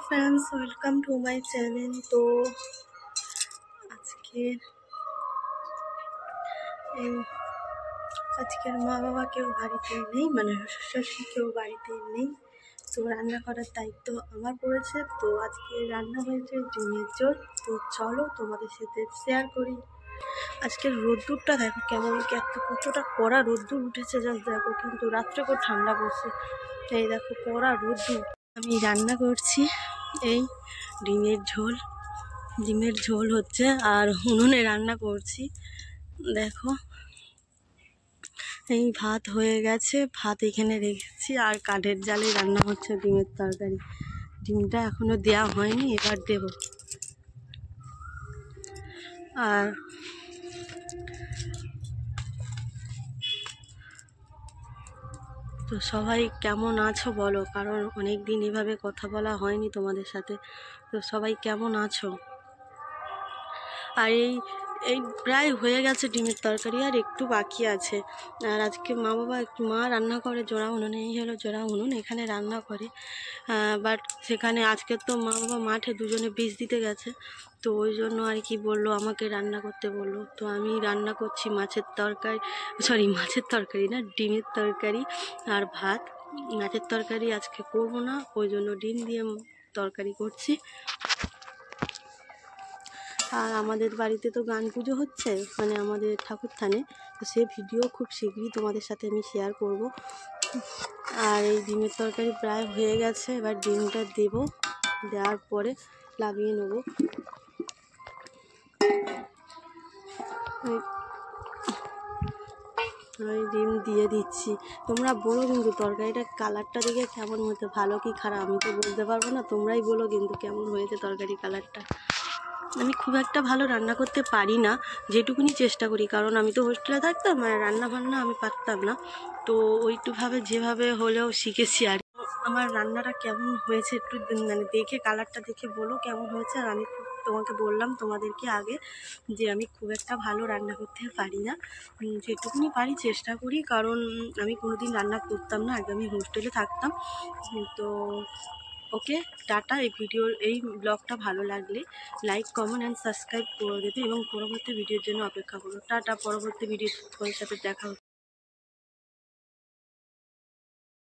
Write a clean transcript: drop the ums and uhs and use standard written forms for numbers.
Friends welcome to my channel. तो আজকের মা বাবা কেউ বাড়িতে নেই, মানে শ্বশুর কেউ বাড়িতে নেই, তো রান্না করার দায়িত্ব আমার পড়েছে। তো আজকে রান্না হয়েছে ডিমের ঝোল। তো চলো তোমাদের সাথে শেয়ার করি। আজকের রোদ্দুরটা দেখো কেমন, কতটা কড়া রোদ্দুর উঠেছে, জাস্ট দেখো। কিন্তু রাত্রে খুব ঠান্ডা পড়ছে, এই দেখো কড়া রোদ্দুর। আমি রান্না করছি এই ডিমের ঝোল হচ্ছে, আর উনুনে রান্না করছি। দেখো এই ভাত হয়ে গেছে, ভাত এখানে রেখেছি, আর কাঠের জালে রান্না হচ্ছে ডিমের তরকারি। ডিমটা এখনো দেওয়া হয়নি, এবার দেব। আর তো সবাই কেমন আছো বলো, কারণ অনেক দিন এভাবে কথা বলা হয়নি তোমাদের সাথে। তো সবাই কেমন আছো? আর এই প্রায় হয়ে গেছে ডিমের তরকারি, আর একটু বাকি আছে। আর আজকে মা রান্না করে জোড়া উনুনে, এই হলো জোড়া উনুন, এখানে রান্না করে। বাট সেখানে আজকে তো মা বাবা মাঠে দুজনে বীজ দিতে গেছে, তো ওই জন্য আর কি বললো, আমাকে রান্না করতে বললো। তো আমি রান্না করছি মাছের তরকারি না, ডিমের তরকারি আর ভাত। মাছের তরকারি আজকে করবো না, ওই জন্য ডিম দিয়ে তরকারি করছি। আর আমাদের বাড়িতে তো গান পুজো হচ্ছে, মানে আমাদের ঠাকুর থানে, তো সে ভিডিও খুব শীঘ্রই তোমাদের সাথে আমি শেয়ার করব। আর এই ডিমের তরকারি প্রায় হয়ে গেছে, এবার ডিমটা দেব, দেওয়ার পরে লাগিয়ে নেব। আমি ডিম দিয়ে দিচ্ছি। তোমরা বলো কিন্তু তরকারিটা কালারটা দেখে কেমন হতে, ভালো কি খারাপ আমি তো বলতে পারবো না, তোমরাই বলো কিন্তু কেমন হয়েছে তরকারি কালারটা। আমি খুব একটা ভালো রান্না করতে পারি না, যেটুকুনি চেষ্টা করি, কারণ আমি তো হোস্টেলে থাকতাম, আর রান্না বান্না আমি পারতাম না। তো ওইটুভাবে যেভাবে হলেও শিখেছি। আর আমার রান্নাটা কেমন হয়েছে একটু মানে দেখে, কালারটা দেখে বলো কেমন হয়েছে। আর আমি তোমাকে বললাম তোমাদেরকে আগে যে আমি খুব একটা ভালো রান্না করতে পারি না, যেটুকুনি পারি চেষ্টা করি, কারণ আমি কোনোদিন রান্না করতাম না, আগে আমি হোস্টেলে থাকতাম। তো ওকে টাটা। এই ব্লগটা ভালো লাগলে লাইক কমেন্ট অ্যান্ড সাবস্ক্রাইব করে দেবে, এবং পরবর্তী ভিডিওর জন্য অপেক্ষা করো। টাটা, পরবর্তী ভিডিওর সাথে দেখা হচ্ছে।